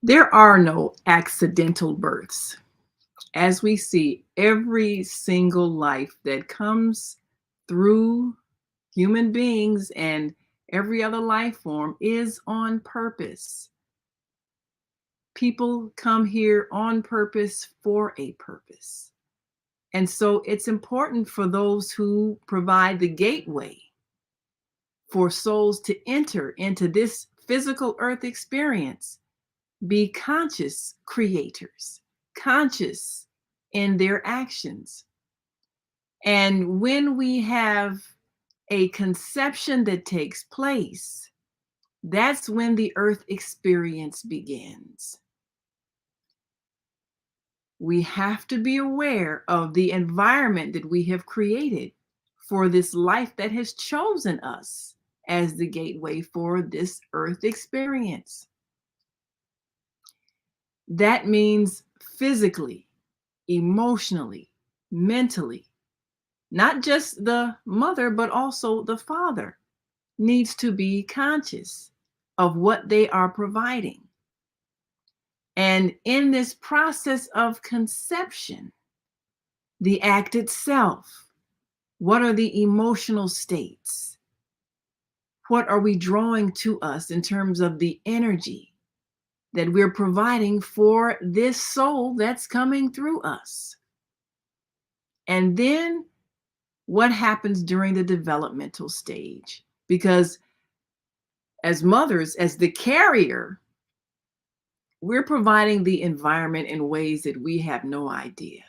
There are no accidental births. As we see, every single life that comes through human beings and every other life form is on purpose. People come here on purpose for a purpose. And so it's important for those who provide the gateway for souls to enter into this physical earth experience, be conscious creators, conscious in their actions. And when we have a conception that takes place, that's when the earth experience begins. We have to be aware of the environment that we have created for this life that has chosen us as the gateway for this earth experience. That means physically, emotionally, mentally, not just the mother, but also the father needs to be conscious of what they are providing. And in this process of conception, the act itself, what are the emotional states? What are we drawing to us in terms of the energy that we're providing for this soul that's coming through us? And then what happens during the developmental stage? Because as mothers, as the carrier, we're providing the environment in ways that we have no idea.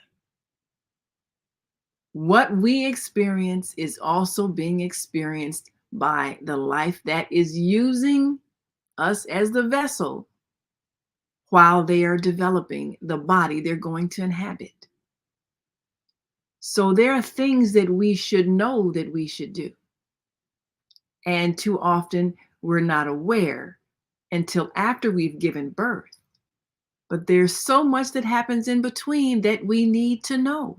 What we experience is also being experienced by the life that is using us as the vessel while they are developing the body they're going to inhabit. So there are things that we should know that we should do. And too often we're not aware until after we've given birth. But there's so much that happens in between that we need to know.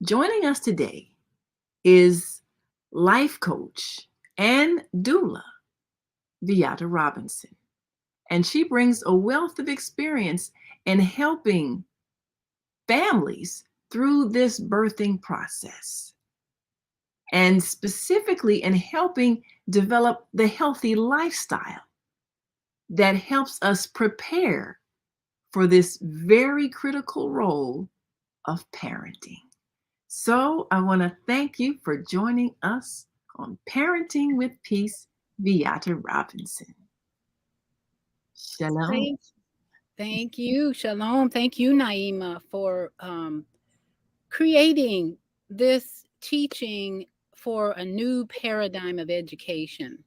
Joining us today is life coach and doula, Viyahta Robinson. And she brings a wealth of experience in helping families through this birthing process, and specifically in helping develop the healthy lifestyle that helps us prepare for this very critical role of parenting. So I want to thank you for joining us on Parenting with Peace, Viyahta Robinson. Shalom. Thank, thank you. Shalom. Thank you, Naima, for creating this teaching for a new paradigm of education.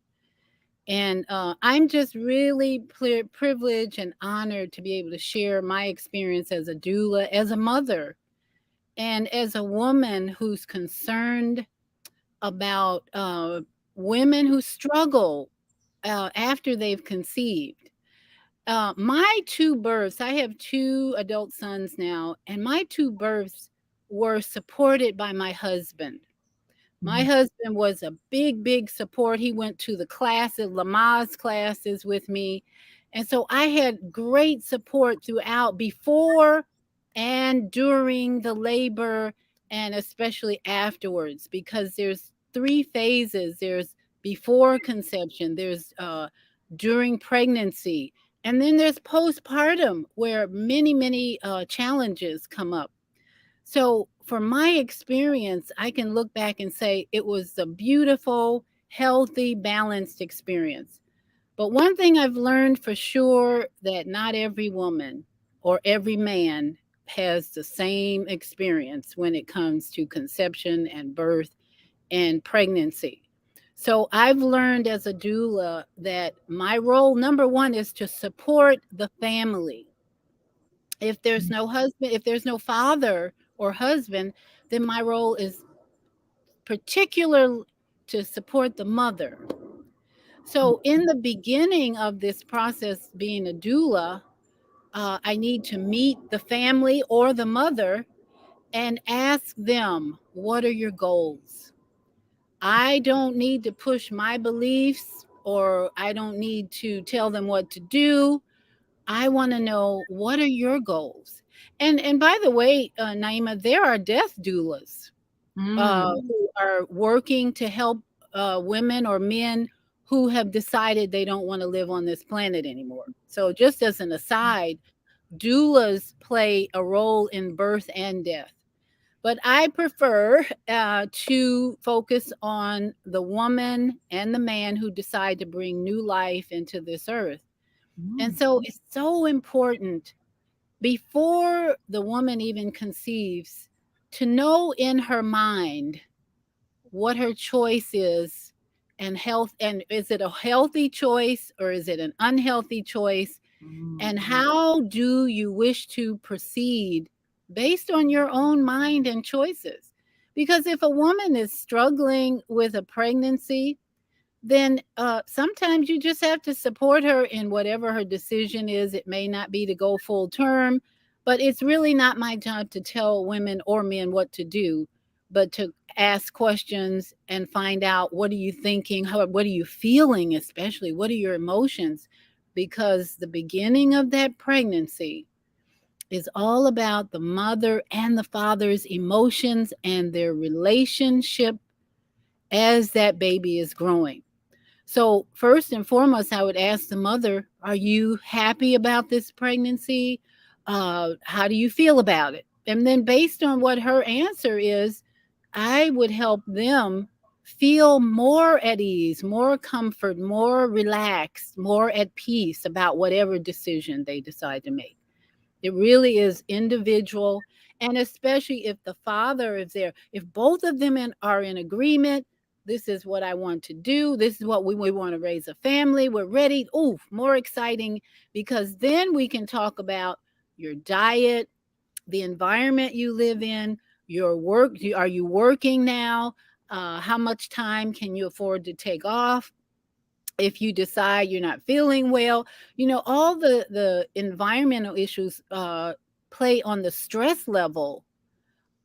And I'm just really privileged and honored to be able to share my experience as a doula, as a mother, and as a woman who's concerned about women who struggle after they've conceived. My two births, I have two adult sons now, and my two births were supported by my husband. My husband was a big, big support. He went to the classes, Lamaze classes with me. And so I had great support throughout, before and during the labor, and especially afterwards, because there's three phases. There's before conception, there's during pregnancy, and then there's postpartum, where many, many challenges come up. So, from my experience, I can look back and say it was a beautiful, healthy, balanced experience. But one thing I've learned for sure, that not every woman or every man has the same experience when it comes to conception and birth and pregnancy. So I've learned as a doula that my role, number one, is to support the family. If there's no husband, if there's no father or husband, then my role is particular to support the mother. So in the beginning of this process, being a doula, I need to meet the family or the mother and ask them, what are your goals? I don't need to push my beliefs, or I don't need to tell them what to do. I want to know, what are your goals? And by the way, Naima, there are death doulas Mm. who are working to help women or men who have decided they don't want to live on this planet anymore. So, just as an aside, doulas play a role in birth and death. But I prefer to focus on the woman and the man who decide to bring new life into this earth. And Mm. so it's so important before the woman even conceives to know in her mind what her choice is, and health, and is it a healthy choice or is it an unhealthy choice, and Mm. how do you wish to proceed based on your own mind and choices. Because if a woman is struggling with a pregnancy, then sometimes you just have to support her in whatever her decision is. It may not be to go full term, but it's really not my job to tell women or men what to do, but to ask questions and find out, what are you thinking? What are you feeling, especially? What are your emotions? Because the beginning of that pregnancy is all about the mother and the father's emotions and their relationship as that baby is growing. So, first and foremost, I would ask the mother, are you happy about this pregnancy? How do you feel about it? And then, based on what her answer is, I would help them feel more at ease, more comfort, more relaxed, more at peace about whatever decision they decide to make. It really is individual. And especially if the father is there, if both of them are in agreement, this is what I want to do. This is what we want to raise a family. We're ready. Ooh, more exciting, because then we can talk about your diet, the environment you live in, your work. Are you working now? How much time can you afford to take off? If you decide you're not feeling well, all the environmental issues play on the stress level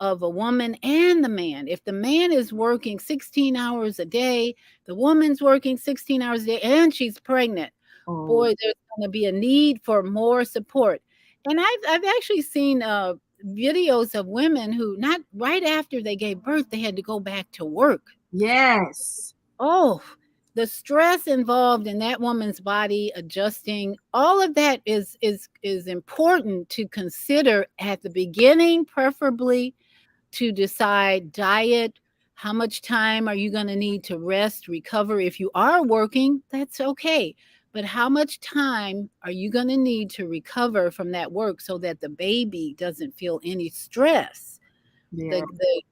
of a woman and the man. If the man is working 16 hours a day, the woman's working 16 hours a day, and she's pregnant, boy, Oh, there's going to be a need for more support. And I've actually seen videos of women who, not right after they gave birth, they had to go back to work. yes. Oh, the stress involved in that woman's body adjusting, all of that is important to consider at the beginning, preferably to decide diet, how much time are you going to need to rest, recover. If you are working, that's okay. But how much time are you going to need to recover from that work so that the baby doesn't feel any stress? Yeah.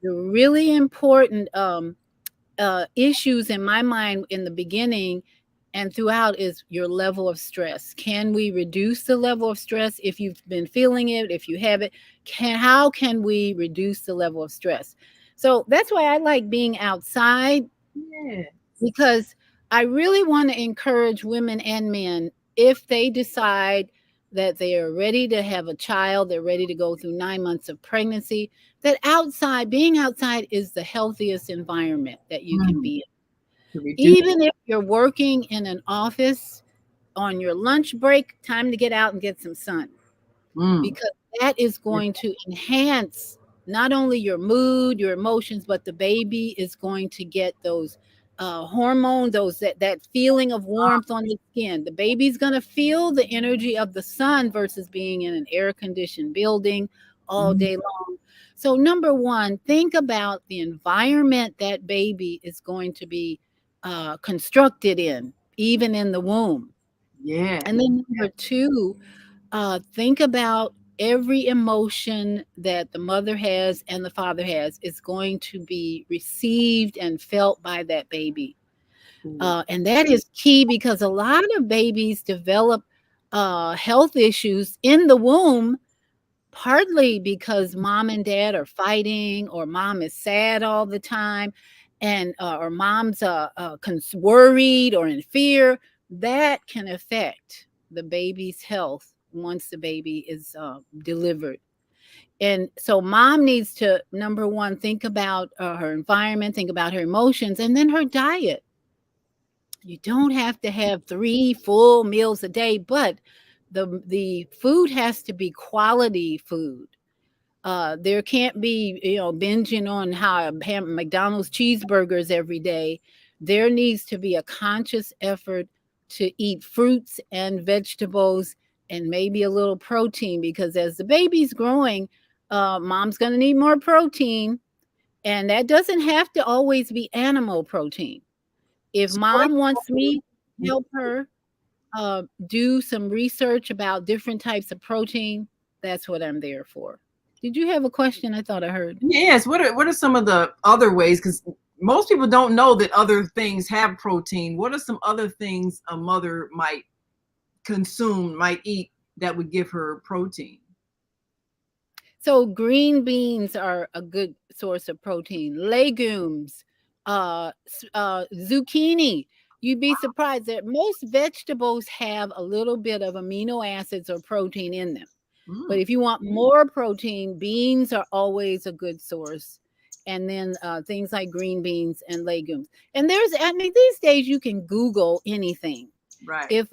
The really important issues in my mind in the beginning and throughout is your level of stress. Can we reduce the level of stress? If you've been feeling it, if you have it, how can we reduce the level of stress? So that's why I like being outside, Yeah. because I really want to encourage women and men, if they decide that they are ready to have a child, they're ready to go through 9 months of pregnancy, that being outside is the healthiest environment that you can Mm. be To in. reduce. Even if you're working in an office on your lunch break, time to get out and get some sun, Mm. because that is Yeah. going to enhance not only your mood, your emotions, but the baby is going to get those hormones, that feeling of warmth on the skin. The baby's going to feel the energy of the sun versus being in an air conditioned building all Mm. day long. So, number one, think about the environment that baby is going to be constructed in, even in the womb. Yeah. And then number two, think about every emotion that the mother has and the father has is going to be received and felt by that baby. Ooh. And that is key, because a lot of babies develop health issues in the womb, partly because mom and dad are fighting, or mom is sad all the time, and or mom's worried or in fear. That can affect the baby's health once the baby is delivered. And so mom needs to, number one, think about her environment, think about her emotions, and then her diet. You don't have to have 3 full meals a day, but The food has to be quality food. There can't be, binging on how McDonald's cheeseburgers every day. There needs to be a conscious effort to eat fruits and vegetables and maybe a little protein, because as the baby's growing, mom's going to need more protein. And that doesn't have to always be animal protein. If So what mom wants me to are, help her do some research about different types of protein, that's what I'm there for. Did you have a question? I thought I heard. yes, what are some of the other ways? Because most people don't know that other things have protein. What are some other things a mother might consume, might eat that would give her protein? So green beans are a good source of protein. Legumes, zucchini. You'd be surprised that most vegetables have a little bit of amino acids or protein in them. But Mm, if you want more protein, beans are always a good source. And then things like green beans and legumes. And I mean, these days you can Google anything. right. If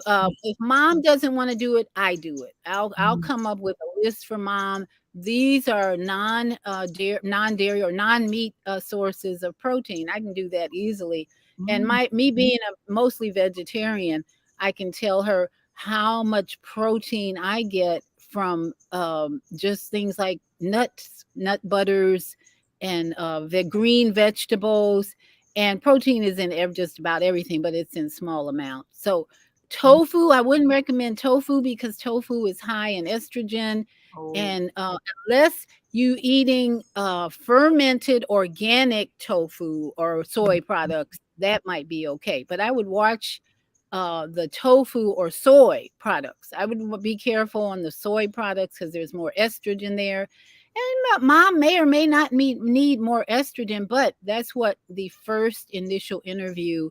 mom doesn't want to do it, I do it. I'll Mm, come up with a list for mom. These are non dairy or non meat sources of protein. I can do that easily. And mm, my me being a mostly vegetarian, I can tell her how much protein I get from just things like nuts, nut butters, and the green vegetables. And protein is in just about everything, but it's in small amounts. So mm. tofu, I wouldn't recommend tofu because tofu is high in estrogen. Oh, And unless you eating fermented organic tofu or soy products, that might be okay. But I would watch the tofu or soy products. I would be careful on the soy products because there's more estrogen there. And mom may or may not need more estrogen, but that's what the first initial interview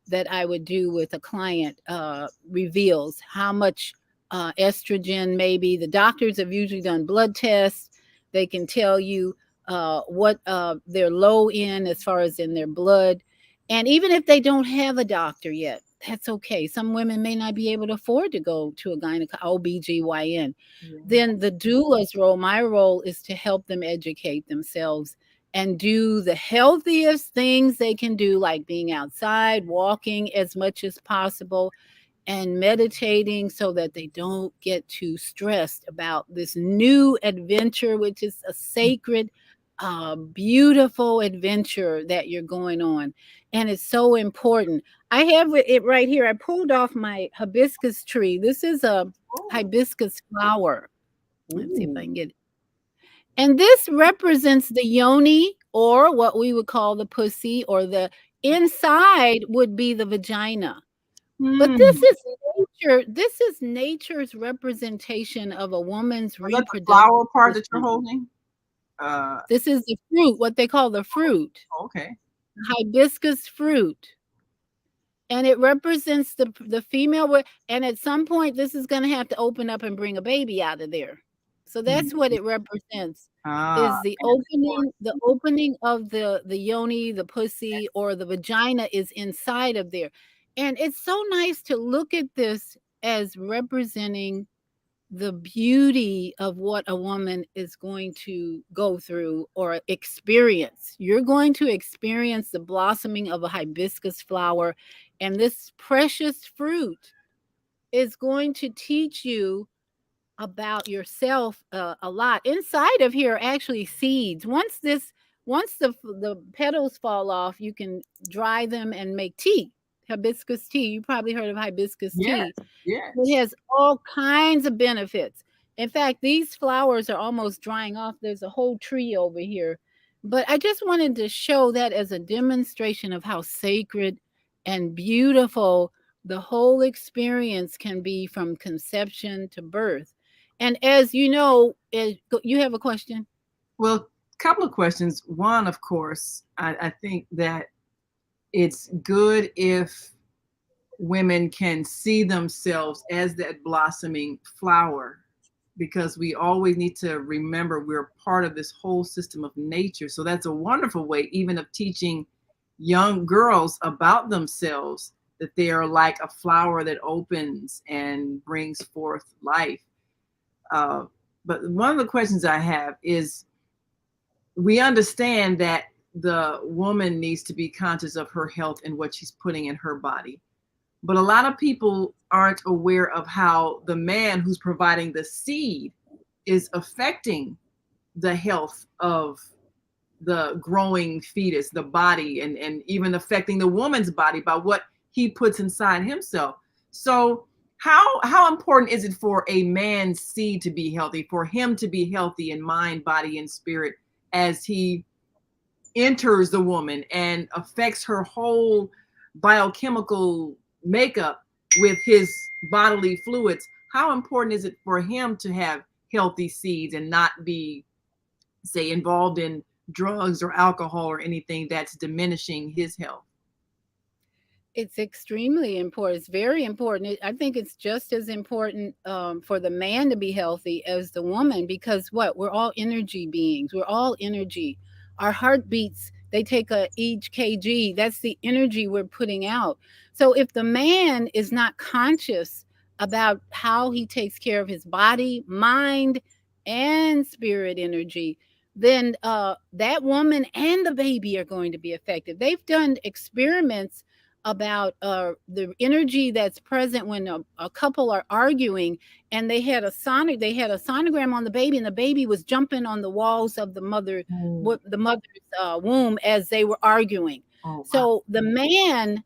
that I would do with a client reveals how much estrogen, maybe. The doctors have usually done blood tests. They can tell you what they're low in as far as in their blood. And even if they don't have a doctor yet, that's okay. Some women may not be able to afford to go to a OBGYN. yeah. Then the doula's role, my role, is to help them educate themselves and do the healthiest things they can do, like being outside, walking as much as possible, and meditating so that they don't get too stressed about this new adventure, which is a sacred, beautiful adventure that you're going on. And it's so important. I have it right here. I pulled off my hibiscus tree. This is a Oh, hibiscus flower. Let's see if I ooh. can get it. And this represents the yoni, or what we would call the pussy, or the inside would be the vagina. But Hmm. this is nature's representation of a woman's Was that the reproductive flower part that you're system. holding? Uh, This is the fruit, what they call the fruit, okay. hibiscus fruit. And it represents the female, and at some point this is going to have to open up and bring a baby out of there. So that's what Mhm. it represents, Ah, is the and for opening of the yoni, the pussy, or the vagina is inside of there. And it's so nice to look at this as representing the beauty of what a woman is going to go through or experience. You're going to experience the blossoming of a hibiscus flower, and this precious fruit is going to teach you about yourself a lot. Inside of here are actually seeds. Once the petals fall off, you can dry them and make tea, hibiscus tea. You probably heard of hibiscus yes, tea. It yes. has all kinds of benefits. In fact, these flowers are almost drying off. There's a whole tree over here. But I just wanted to show that as a demonstration of how sacred and beautiful the whole experience can be from conception to birth. And as you know, you have a question? Well, couple of questions. One, of course, I think that it's good if women can see themselves as that blossoming flower, because we always need to remember we're part of this whole system of nature. So that's a wonderful way, even of teaching young girls about themselves, that they are like a flower that opens and brings forth life. Uh, but one of the questions I have is, we understand that the woman needs to be conscious of her health and what she's putting in her body. But a lot of people aren't aware of how the man who's providing the seed is affecting the health of the growing fetus, the body, and even affecting the woman's body by what he puts inside himself. So how important is it for a man's seed to be healthy, for him to be healthy in mind, body, and spirit, as he enters the woman and affects her whole biochemical makeup with his bodily fluids? How important is it for him to have healthy seeds and not be, say, involved in drugs or alcohol or anything that's diminishing his health? It's extremely important. It's very important. I think it's just as important for the man to be healthy as the woman, because what? We're all energy beings. We're all energy. Our heartbeats, they take each kg. That's the energy we're putting out. So if the man is not conscious about how he takes care of his body, mind, and spirit energy, then that woman and the baby are going to be affected. They've done experiments about the energy that's present when a couple are arguing, and they had a sonogram on the baby, and the baby was jumping on the walls of Oh, the mother's womb as they were arguing. oh, wow. So the man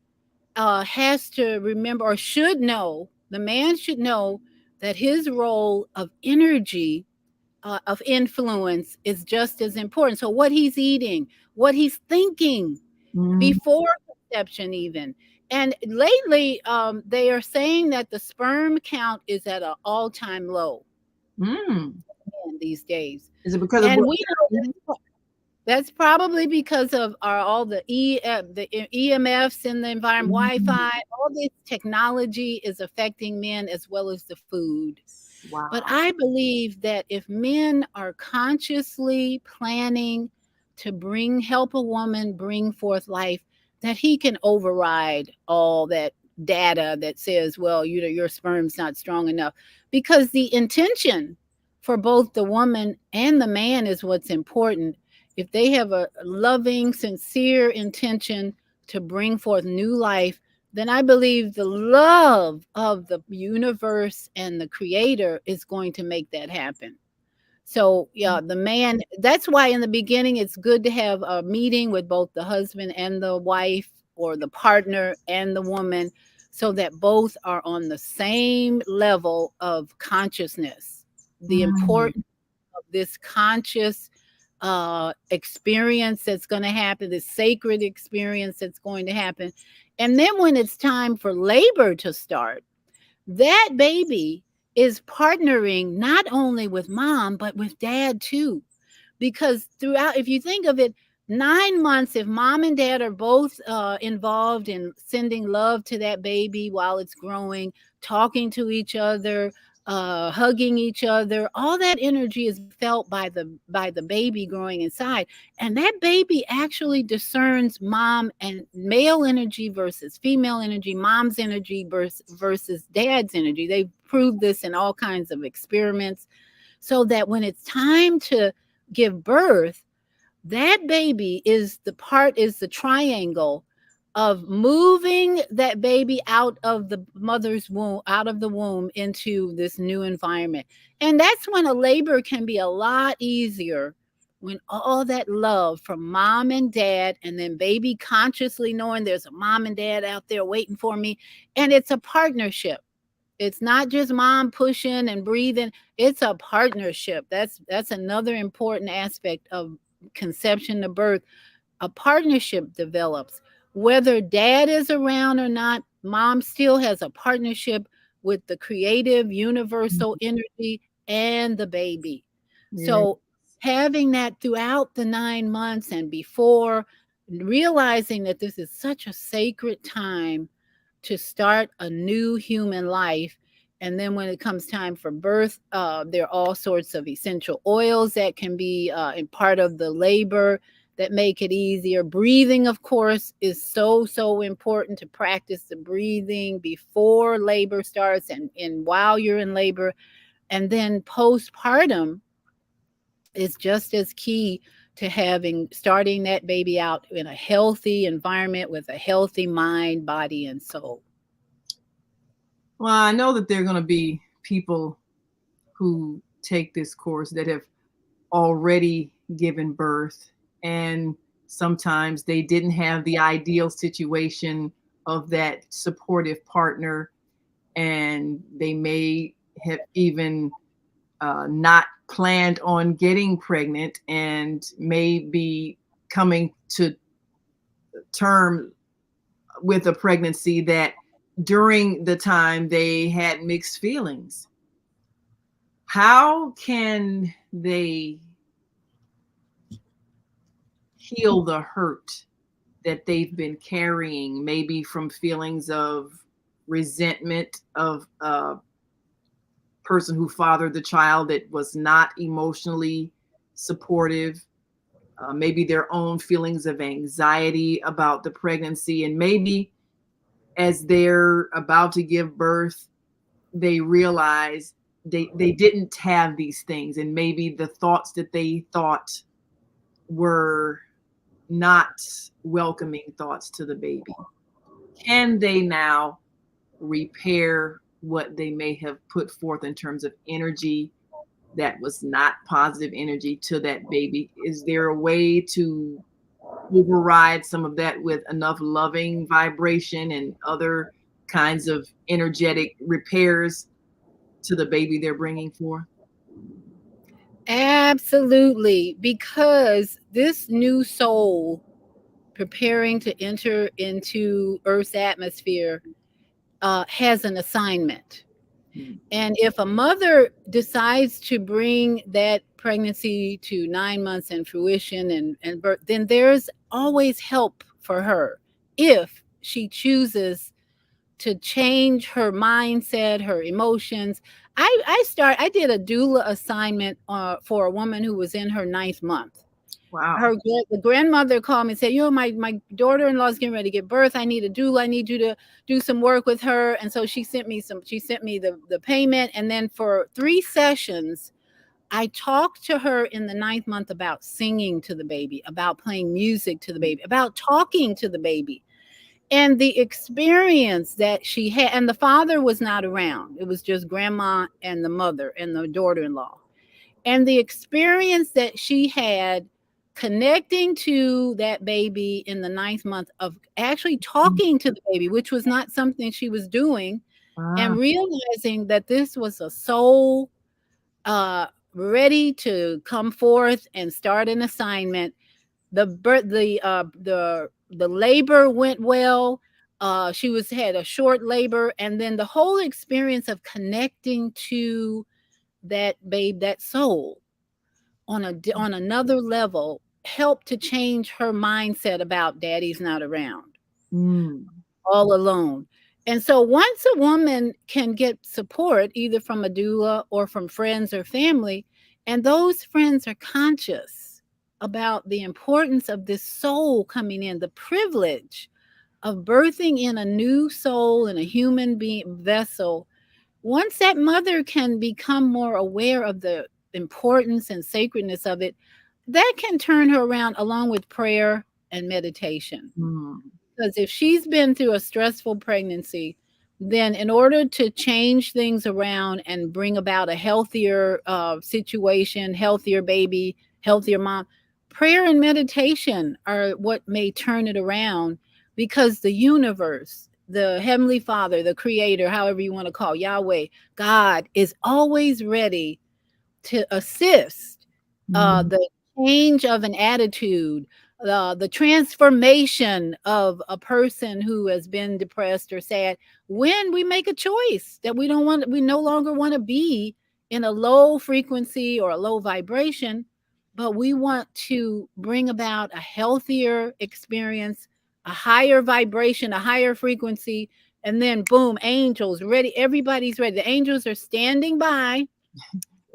has to remember, or should know, the man should know that his role of energy, of influence, is just as important. So what he's eating, what he's thinking Mm, before conception even. And lately, they are saying that the sperm count is at an all-time low mm. these days. Is it because of And what we they're know eating? that's probably because of all the EMFs in the environment, Mm, Wi-Fi, all this technology is affecting men as well as the food. But wow. I believe that if men are consciously planning to help a woman bring forth life, that he can override all that data that says, well, your sperm's not strong enough, because the intention for both the woman and the man is what's important. If they have a loving, sincere intention to bring forth new life, then I believe the love of the universe and the creator is going to make that happen. So, yeah, the man, that's why in the beginning it's good to have a meeting with both the husband and the wife, or the partner and the woman, so that both are on the same level of consciousness. The Mm, importance of this conscious experience that's going to happen, this sacred experience that's going to happen. And then when it's time for labor to start, that baby is partnering not only with mom, but with dad too. Because throughout, if you think of it, 9 months, if mom and dad are both involved in sending love to that baby while it's growing, talking to each other, hugging each other, all that energy is felt by the baby growing inside. And that baby actually discerns mom and male energy versus female energy, mom's energy versus dad's energy. They've proved this in all kinds of experiments, so that when it's time to give birth, that baby is the triangle of moving that baby out of the mother's womb, out of the womb, into this new environment. And that's when a labor can be a lot easier, when all that love from mom and dad, and then baby consciously knowing there's a mom and dad out there waiting for me. And it's a partnership. It's not just mom pushing and breathing. It's a partnership. That's another important aspect of conception to birth. A partnership develops. Whether dad is around or not, mom still has a partnership with the creative universal energy and the baby. yeah. So having that throughout the 9 months and before, realizing that this is such a sacred time to start a new human life. And then when it comes time for birth, there are all sorts of essential oils that can be in part of the labor that make it easier. Breathing, of course, is so, so important to practice the breathing before labor starts and while you're in labor. And then postpartum is just as key to having starting that baby out in a healthy environment with a healthy mind, body, and soul. Well, I know that there are going to be people who take this course that have already given birth, and sometimes they didn't have the ideal situation of that supportive partner, and they may have even not planned on getting pregnant and may be coming to term with a pregnancy that during the time they had mixed feelings. How can they heal the hurt that they've been carrying, maybe from feelings of resentment of a person who fathered the child that was not emotionally supportive, maybe their own feelings of anxiety about the pregnancy, and maybe as they're about to give birth, they realize they didn't have these things, and maybe the thoughts that they thought were not welcoming thoughts to the baby. Can they now repair what they may have put forth in terms of energy that was not positive energy to that baby? Is there a way to override some of that with enough loving vibration and other kinds of energetic repairs to the baby they're bringing forth? Absolutely, because this new soul preparing to enter into Earth's atmosphere has an assignment. Mm. And if a mother decides to bring that pregnancy to 9 months and fruition and birth, then there's always help for her if she chooses to change her mindset, her emotions. I did a doula assignment for a woman who was in her 9th month. Wow. The grandmother called me and said, my daughter-in-law is getting ready to give birth. I need a doula. I need you to do some work with her. And so she sent me the payment. And then for 3 sessions, I talked to her in the 9th month about singing to the baby, about playing music to the baby, about talking to the baby. And the experience that she had, and the father was not around. It was just grandma and the mother and the daughter-in-law. And the experience that she had connecting to that baby in the 9th month of actually talking to the baby, which was not something she was doing, Ah. and realizing that this was a soul uh, ready to come forth and start an assignment. The labor went well. She was had a short labor, and then the whole experience of connecting to that babe, that soul, on another level helped to change her mindset about daddy's not around, Mm. all alone. And so once a woman can get support either from a doula or from friends or family, and those friends are conscious about the importance of this soul coming in, the privilege of birthing in a new soul in a human being vessel. Once that mother can become more aware of the importance and sacredness of it, that can turn her around along with prayer and meditation. Mm. Because if she's been through a stressful pregnancy, then in order to change things around and bring about a healthier situation, healthier baby, healthier mom, prayer and meditation are what may turn it around, because the universe, the Heavenly Father, the Creator, however you want to call Yahweh, God, is always ready to assist Mm. the change of an attitude, the transformation of a person who has been depressed or sad, when we make a choice that we no longer want to be in a low frequency or a low vibration, but we want to bring about a healthier experience, a higher vibration, a higher frequency. And then boom, angels ready, everybody's ready. The angels are standing by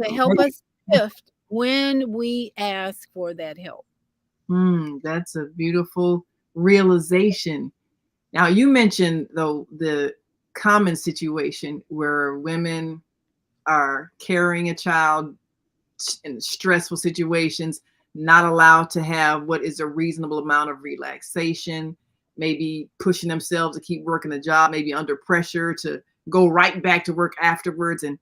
to help Right. us shift when we ask for that help. That's a beautiful realization. Now, you mentioned though the common situation where women are carrying a child in stressful situations, not allowed to have what is a reasonable amount of relaxation, maybe pushing themselves to keep working a job, maybe under pressure to go right back to work afterwards. And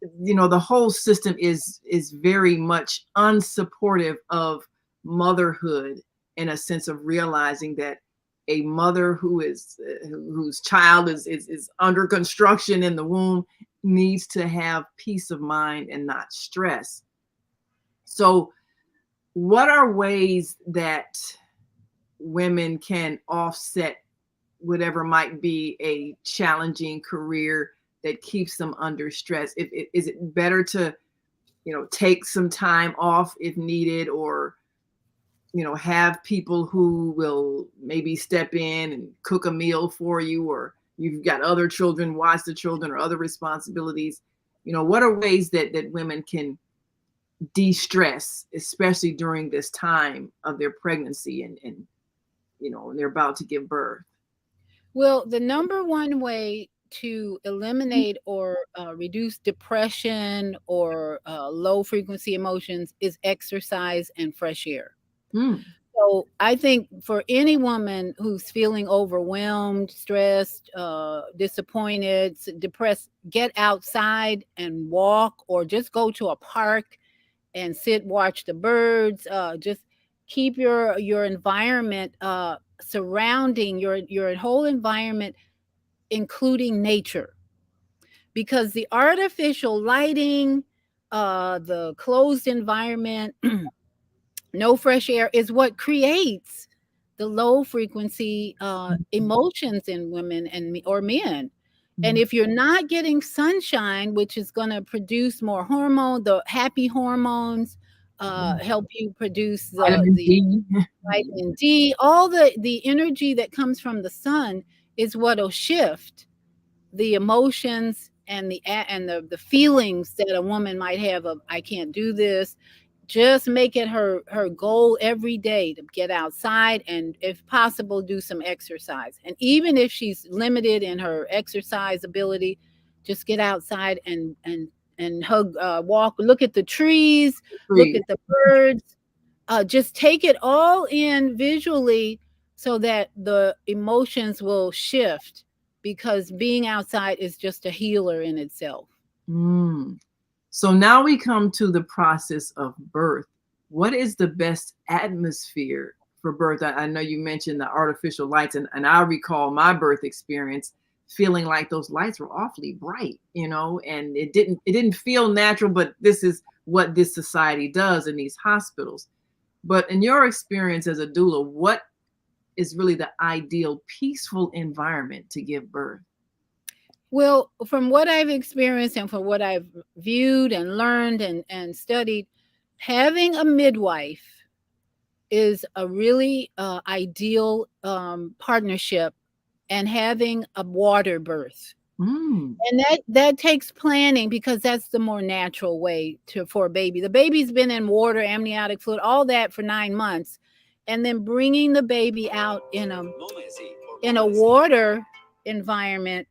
the whole system is very much unsupportive of motherhood, in a sense of realizing that a mother whose child is under construction in the womb needs to have peace of mind and not stress. So what are ways that women can offset whatever might be a challenging career that keeps them under stress? Is it better to take some time off if needed, or have people who will maybe step in and cook a meal for you, or you've got other children, watch the children, or other responsibilities? What are ways that women can de-stress, especially during this time of their pregnancy and they're about to give birth? Well, the number one way to eliminate or reduce depression or low frequency emotions is exercise and fresh air. Mm, So I think for any woman who's feeling overwhelmed, stressed, disappointed, depressed, get outside and walk, or just go to a park and sit, watch the birds. Just keep your environment surrounding your whole environment, including nature, because the artificial lighting, the closed environment, no fresh air is what creates the low frequency emotions in women or men. And mm, if you're not getting sunshine, which is going to produce more hormone, the happy hormones, mm. help you produce Vitamin the D. vitamin D, all the energy that comes from the sun is what'll shift the emotions and the feelings that a woman might have of I can't do this. Just make it her goal every day to get outside and if possible do some exercise. And even if she's limited in her exercise ability, just get outside and hug, walk, look at the trees, look Trees. at the birds, just take it all in visually so that the emotions will shift, because being outside is just a healer in itself. Mm. So now we come to the process of birth. What is the best atmosphere for birth? I know you mentioned the artificial lights, and I recall my birth experience feeling like those lights were awfully bright, and it didn't feel natural, but this is what this society does in these hospitals. But in your experience as a doula, what is really the ideal peaceful environment to give birth? Well, from what I've experienced and from what I've viewed and learned and studied, having a midwife is a really ideal partnership, and having a water birth. Mm, And that takes planning, because that's the more natural way to for a baby. The baby's been in water, amniotic fluid, all that for 9 months, and then bringing the baby out in a water environment.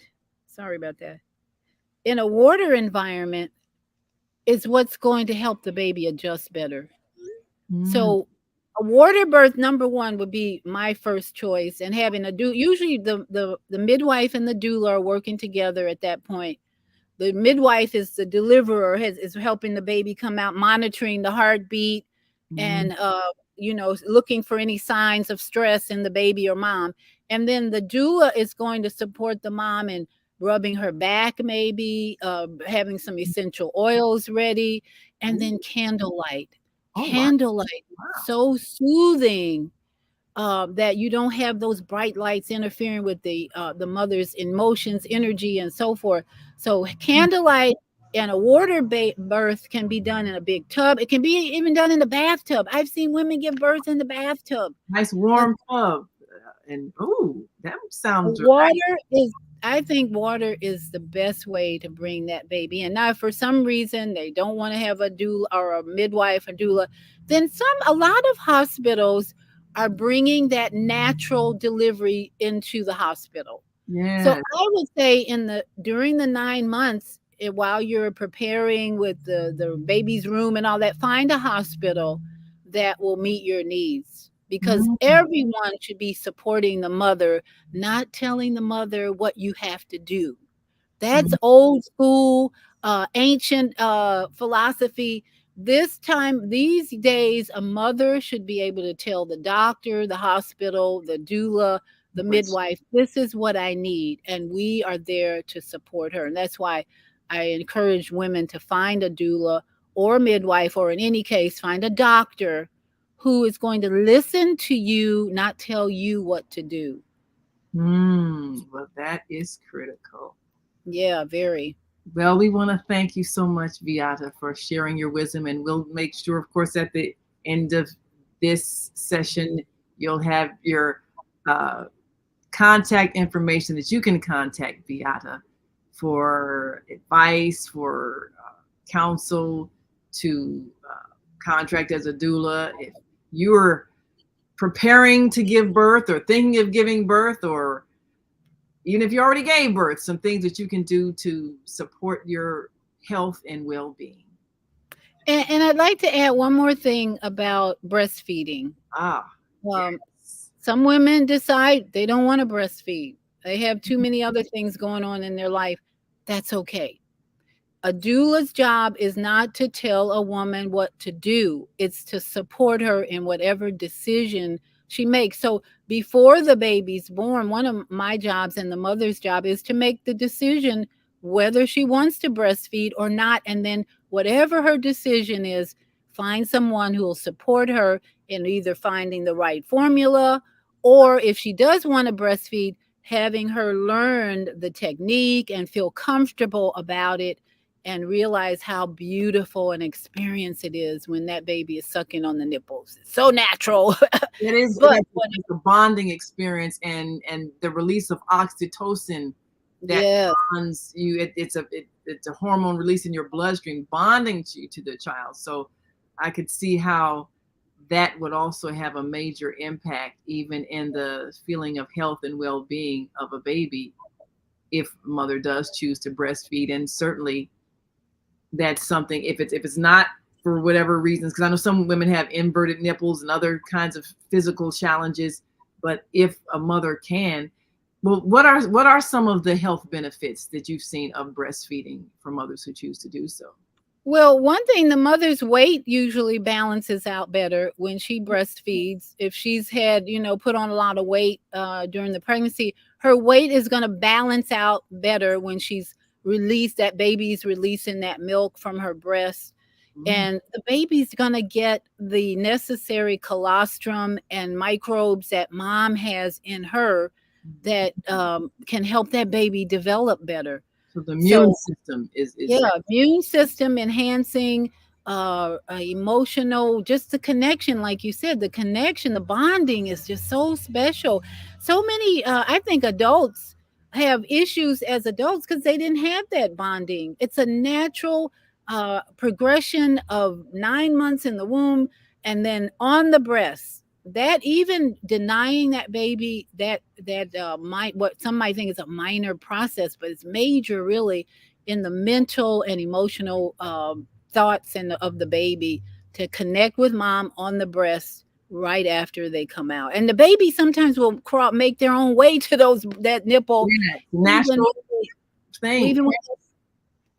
Sorry about that. In a water environment is what's going to help the baby adjust better. mm, So a water birth, number one, would be my first choice, and having a do usually the midwife and the doula are working together at that point. The midwife is the deliverer, is helping the baby come out, monitoring the heartbeat, mm, and looking for any signs of stress in the baby or mom. And then the doula is going to support the mom in rubbing her back, maybe having some essential oils ready, and then mm. candlelight. Oh, wow. Candlelight, so soothing, that you don't have those bright lights interfering with the mother's emotions, energy, and so forth. So candlelight and a birth can be done in a big tub. It can be even done in the bathtub. I've seen women give birth in the bathtub. Nice The warm tub. And oh, that the sounds water is I think water is the best way to bring that baby in. Now, if for some reason they don't want to have a doula or a midwife or doula, then a lot of hospitals are bringing that natural delivery into the hospital. So Yes. I would say during the 9 months, while you're preparing with the baby's room and all that, find a hospital that will meet your needs, because Mm, everyone should be supporting the mother, not telling the mother what you have to do. That's mm, old school, ancient philosophy. This time, these days, a mother should be able to tell the doctor, the hospital, the doula, the which, midwife, this is what I need. And we are there to support her. And that's why I encourage women to find a doula or a midwife, or in any case, find a doctor who is going to listen to you, not tell you what to do. well, that is critical. Yeah, very. Well, we want to thank you so much, Viyahta, for sharing your wisdom. And we'll make sure, of course, at the end of this session, you'll have your uh, contact information that you can contact Viyahta for advice, for counsel, to contract as a doula. If you're preparing to give birth or thinking of giving birth, or even if you already gave birth, some things that you can do to support your health and well-being. And I'd like to add one more thing about breastfeeding. Ah, Um, yes. some women decide they don't want to breastfeed. They have too many other things going on in their life. That's okay. A doula's job is not to tell a woman what to do, it's to support her in whatever decision she makes. So before the baby's born, one of my jobs and the mother's job is to make the decision whether she wants to breastfeed or not. And then, whatever her decision is, find someone who will support her in either finding the right formula, or if she does want to breastfeed, having her learn the technique and feel comfortable about it, and realize how beautiful an experience it is when that baby is sucking on the nipples. It's so natural. It is But it's a bonding experience, and the release of oxytocin that yeah, bonds you. It's a hormone release in your bloodstream, bonding you to the child. So I could see how that would also have a major impact, even in the feeling of health and well-being of a baby, if mother does choose to breastfeed. And certainly that's something, if it's not for whatever reasons, because I know some women have inverted nipples and other kinds of physical challenges, but if a mother can, well, what are some of the health benefits that you've seen of breastfeeding for mothers who choose to do so? well, one thing, the mother's weight usually balances out better when she breastfeeds. If she's had, put on a lot of weight during the pregnancy, her weight is going to balance out better when she's released, that baby's releasing that milk from her breast. Mm, And the baby's going to get the necessary colostrum and microbes that mom has in her mm. that can help that baby develop better. So the immune So system is yeah, immune system enhancing, emotional, just the connection, like you said, the connection, the bonding is just so special. So many, I think adults have issues as adults because they didn't have that bonding. It's a natural progression of 9 months in the womb and then on the breast. That, even denying that baby that might, what some might think is a minor process, but it's major, really, in the mental and emotional thoughts of the baby, to connect with mom on the breast right after they come out. And the baby sometimes will crawl, make their own way to that nipple, yeah, even natural thing. even when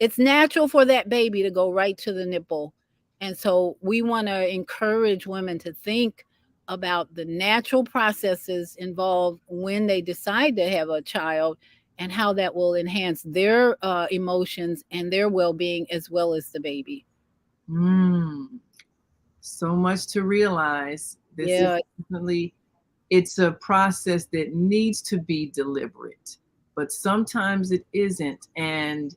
it's natural for that baby to go right to the nipple. And so we want to encourage women to think about the natural processes involved when they decide to have a child, and how that will enhance their emotions and their well-being as well as the baby. Mm, so much to realize. This is Yeah. definitely, it's a process that needs to be deliberate, but sometimes it isn't. And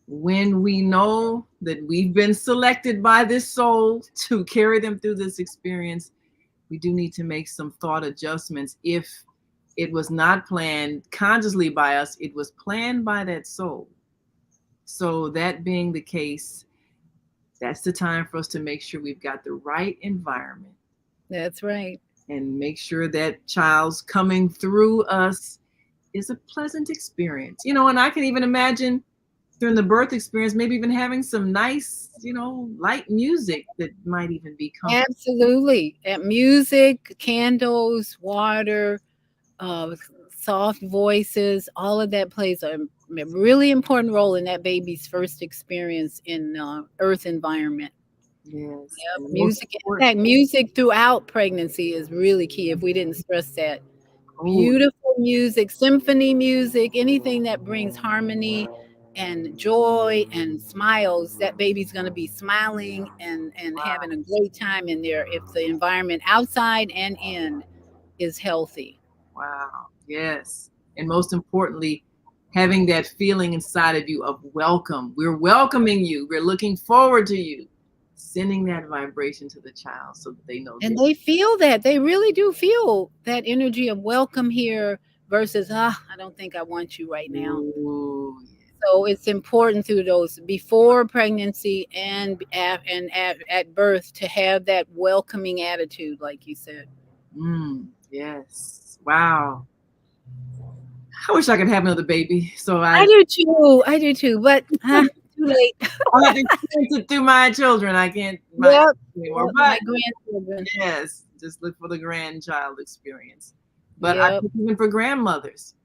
when we know that we've been selected by this soul to carry them through this experience, we do need to make some thought adjustments if It was not planned consciously by us, it was planned by that soul. So, that being the case, that's the time for us to make sure we've got the right environment That's right. and make sure that child's coming through us is a pleasant experience. And I can even imagine during the birth experience, maybe even having some nice, light music that might even be comfortable. Absolutely. At music, candles, water, uh, soft voices, all of that plays a really important role in that baby's first experience in earth environment. Yes. Yep, And most music. In important, fact, music throughout pregnancy is really key. If we didn't stress that, oh, beautiful music, symphony music, anything that brings harmony and joy and smiles, that baby's going to be smiling and wow. having a great time in there if the environment outside and in is healthy. Wow. Yes. And most importantly, having that feeling inside of you of welcome. We're welcoming you. We're looking forward to you. Sending that vibration to the child so that they know And that. they feel that. They really do feel that energy of welcome here versus, I don't think I want you right now. Ooh, So it's important through those before pregnancy at birth to have that welcoming attitude, like you said. yeah. Yes. Wow. I wish I could have another baby. So I do too. I do too. But too late. I have to experience it through my children. I can't my Yep. anymore. Yep. But My grandchildren. yes, just look for the grandchild experience. But I Yep. think even for grandmothers,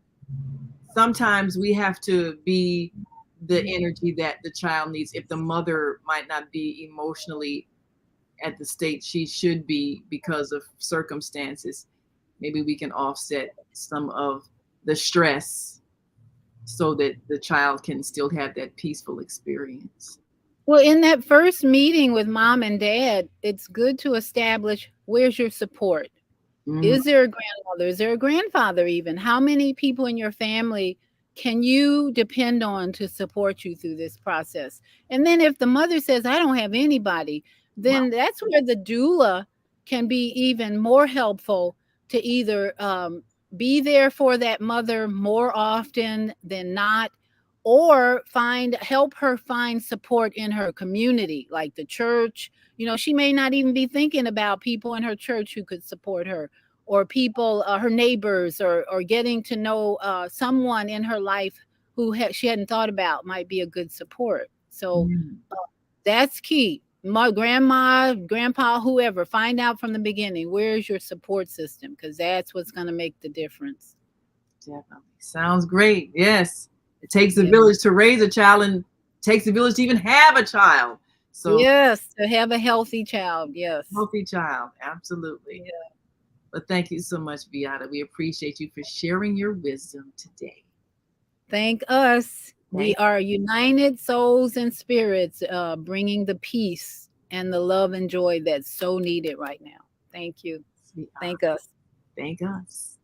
sometimes we have to be the energy that the child needs if the mother might not be emotionally at the state she should be because of circumstances. Maybe we can offset some of the stress so that the child can still have that peaceful experience. Well, in that first meeting with mom and dad, it's good to establish where's your support. Mm, Is there a grandmother? Is there a grandfather even? How many people in your family can you depend on to support you through this process? And then if the mother says, I don't have anybody, wow. then that's where the doula can be even more helpful to either be there for that mother more often than not, or help her find support in her community, like the church. She may not even be thinking about people in her church who could support her, or people, her neighbors, or getting to know someone in her life who she hadn't thought about might be a good support. So Mm, uh, that's key. My grandma, grandpa, whoever, find out from the beginning where's your support system, because that's what's going to make the difference. definitely. Sounds great. Yes. It takes a Yeah. village to raise a child and takes a village to even have a child. So Yes, to have a healthy child. Yes. healthy child. Absolutely. Yeah. But thank you so much, Viyahta. We appreciate you for sharing your wisdom today. Thank us. We Thank are united souls and spirits, bringing the peace and the love and joy that's so needed right now. Thank you. you. Thank us. Thank us.